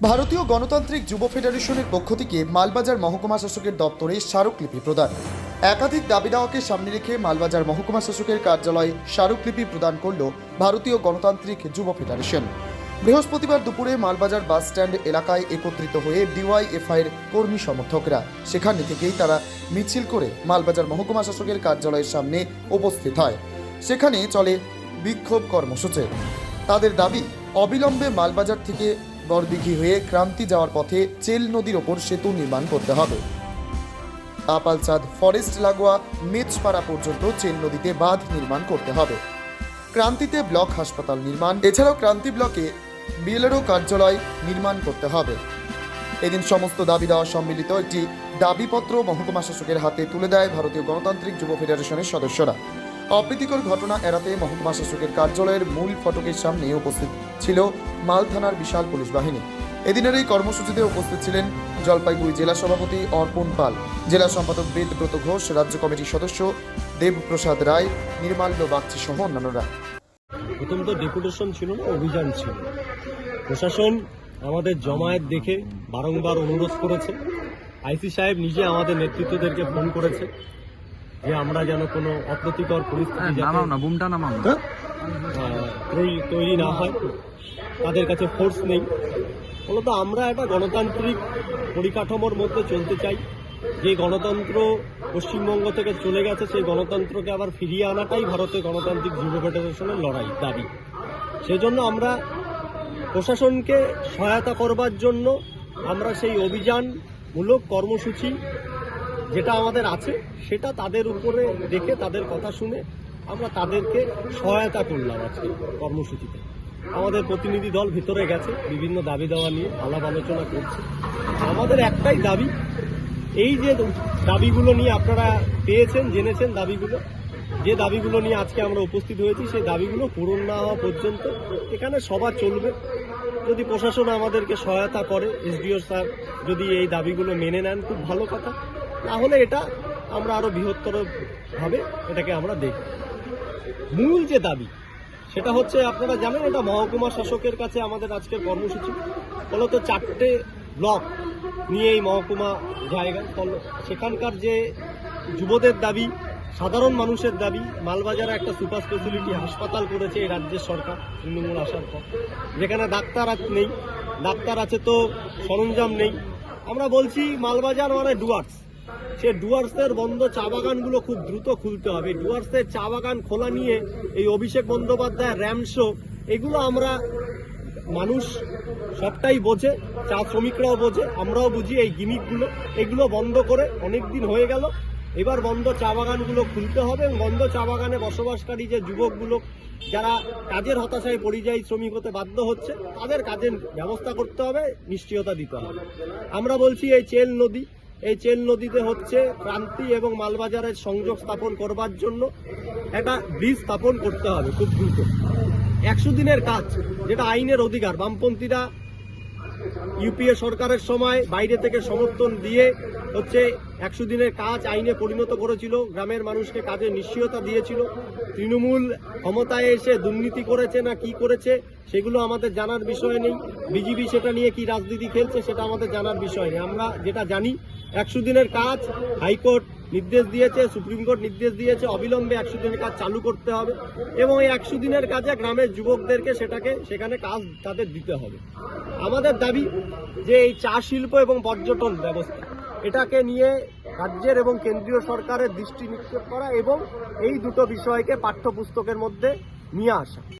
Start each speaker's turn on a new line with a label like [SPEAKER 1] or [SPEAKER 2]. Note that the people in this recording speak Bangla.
[SPEAKER 1] ভারতীয় গণতান্ত্রিক যুব ফেডারেশনের পক্ষ থেকে মালবাজার মহকুমা শাসকের দপ্তরে স্মারকলিপি প্রদান। একাধিক দাবি দাওয়াকে সামনে রেখে মালবাজার মহকুমা শাসকের কার্যালয়ে স্মারকলিপি প্রদান করল ভারতীয় গণতান্ত্রিক যুব ফেডারেশন। বৃহস্পতিবার দুপুরে মালবাজার বাস স্ট্যান্ড এলাকায় একত্রিত হয়ে ডিওয়াইএফআইয়ের কর্মী সমর্থকরা সেখানে থেকেই তারা মিছিল করে মালবাজার মহকুমা শাসকের কার্যালয়ের সামনে উপস্থিত হয়। সেখানে চলে বিক্ষোভ কর্মসূচি। তাদের দাবি, অবিলম্বে মালবাজার থেকে বরদিঘি হয়ে ক্রান্তি যাওয়ার পথে চেল নদীর ওপর সেতু নির্মাণ করতে হবে। আপালচাঁদ ফরেস্ট লাগোয়া মেচপাড়া পর্যন্ত চেল নদীতে বাঁধ নির্মাণ করতে হবে। ক্রান্তিতে ব্লক হাসপাতাল নির্মাণ, এছাড়াও ক্রান্তি ব্লকে বিএলআরও কার্যালয় নির্মাণ করতে হবে। এদিন সমস্ত দাবি দেওয়া সম্মিলিত একটি দাবিপত্র মহকুমা শাসকের হাতে তুলে দেয় ভারতীয় গণতান্ত্রিক যুব ফেডারেশনের সদস্যরা। অপ্রীতিকর ঘটনা এড়াতে মহকুমা শাসকের কার্যালয়ের মূল ফটকের সামনে উপস্থিত ছিল মাল থানার বিশাল পুলিশ বাহিনী। এদিনের এই কর্মসূচিতে উপস্থিত ছিলেন জলপাইগুড়ি জেলা সভাপতি অর্পণ পাল, জেলা সম্পাদক বেদব্রত ঘোষ, রাজ্য কমিটির সদস্য দেবপ্রসাদ রায়, নির্মাল্য বাগচি সহ অন্যান্যরা।
[SPEAKER 2] প্রথম তো ডেপুটেশন ছিল না, অভিযান ছিল। প্রশাসন আমাদের জমায়েত দেখে বারংবার অনুরোধ করেছে। আইসি সাহেব নিজে আমাদের নেতৃত্বদেরকে ফোন করেছে যে আমরা যেন কোনো অপ্রীতিকর পরিস্থিতি তৈরি না হয়, তাদের কাছে ফোর্স নেই। মূলত আমরা একটা গণতান্ত্রিক পরিকাঠামোর মধ্যে চলতে চাই। যে গণতন্ত্র পশ্চিমবঙ্গ থেকে চলে গেছে, সেই গণতন্ত্রকে আবার ফিরিয়ে আনাটাই ভারতের গণতান্ত্রিক যুব ফেডারেশনের লড়াই, দাবি। সেজন্য আমরা প্রশাসনকে সহায়তা করবার জন্য আমরা সেই অভিযানমূলক কর্মসূচি যেটা আমাদের আছে সেটা তাদের উপরে দেখে, তাদের কথা শুনে আমরা তাদেরকে সহায়তা করলাম। আজকে কর্মসূচিতে আমাদের প্রতিনিধি দল ভিতরে গেছে, বিভিন্ন দাবি দেওয়া নিয়ে আলাপ আলোচনা করছে। আমাদের একটাই দাবি, এই যে দাবিগুলো নিয়ে আপনারা পেয়েছেন, জেনেছেন দাবিগুলো, যে দাবিগুলো নিয়ে আজকে আমরা উপস্থিত হয়েছি, সেই দাবিগুলো পূরণ না হওয়া পর্যন্ত এখানে সভা চলবে। যদি প্রশাসন আমাদেরকে সহায়তা করে, এসডিও স্যার যদি এই দাবিগুলো মেনে নেন, খুব ভালো কথা। তাহলে এটা আমরা আরো বৃহত্তর ভাবে এটাকে আমরা দেখব। মূল যে দাবি সেটা হচ্ছে, আপনারা জানেন এটা মহকুমা শাসকের কাছে আমাদের আজকের কর্মসূচি। ফলত 4টে ব্লক নিয়ে এই মহকুমা জায়গা, সেখানকার যে যুবদের দাবি, সাধারণ মানুষের দাবি, মালবাজারে একটা সুপার স্পেশালিটি হাসপাতাল করেছে এই রাজ্যের সরকার তৃণমূল আসার পর, যেখানে ডাক্তার নেই, ডাক্তার আছে তো সরঞ্জাম নেই। আমরা বলছি মালবাজার মানে ডুয়ার্স, সে ডুয়ার্সের বন্ধ চা বাগানগুলো খুব দ্রুত খুলতে হবে। ডুয়ার্সের চা বাগান খোলা নিয়ে এই অভিষেক বন্দ্যোপাধ্যায় র্যাম শো, এগুলো আমরা মানুষ সবটাই বোঝে, চা শ্রমিকরাও বোঝে, আমরাও বুঝি। এই গিমিকগুলো এগুলো বন্ধ করে অনেক দিন হয়ে গেল। এবার বন্ধ চা বাগানগুলো খুলতে হবে এবং বন্ধ চা বাগানে বসবাসকারী যে যুবকগুলো যারা কাজের হতাশায় পরিযায়ী শ্রমিক হতে বাধ্য হচ্ছে, তাদের কাজের ব্যবস্থা করতে হবে, নিশ্চয়তা দিতে হবে। আমরা বলছি এই চেল নদী, এই চেল নদীতে হচ্ছে ক্রান্তি এবং মালবাজারের সংযোগ স্থাপন করবার জন্য একটা ব্রিজ স্থাপন করতে হবে খুব দ্রুত। 100 দিনের কাজ, যেটা আইনের অধিকার। বামপন্থীরা ইউপিএ সরকারের সময় বাইরে থেকে সমর্থন দিয়ে হচ্ছে 100 দিনের কাজ আইনে পরিণত করেছিল, গ্রামের মানুষকে কাজের নিশ্চয়তা দিয়েছিল। তৃণমূল ক্ষমতায় এসে দুর্নীতি করেছে না কি করেছে সেগুলো আমাদের জানার বিষয় নেই। বিজেপি সেটা নিয়ে কি রাজনীতি খেলছে সেটা আমাদের জানার বিষয় নেই। আমরা যেটা জানি, 100 দিনের কাজ হাইকোর্ট নির্দেশ দিয়েছে, সুপ্রিম কোর্ট নির্দেশ দিয়েছে, অবিলম্বে 100 দিনের কাজ চালু করতে হবে এবং এই 100 দিনের কাজে গ্রামের যুবকদেরকে সেখানে কাজ তাদের দিতে হবে। আমাদের দাবি যে এই চা শিল্প এবং পর্যটন ব্যবস্থা, এটাকে নিয়ে রাজ্যের এবং কেন্দ্রীয় সরকারের দৃষ্টি নিক্ষেপ করা এবং এই দুটো বিষয়কে পাঠ্যপুস্তকের মধ্যে নিয়ে আসা।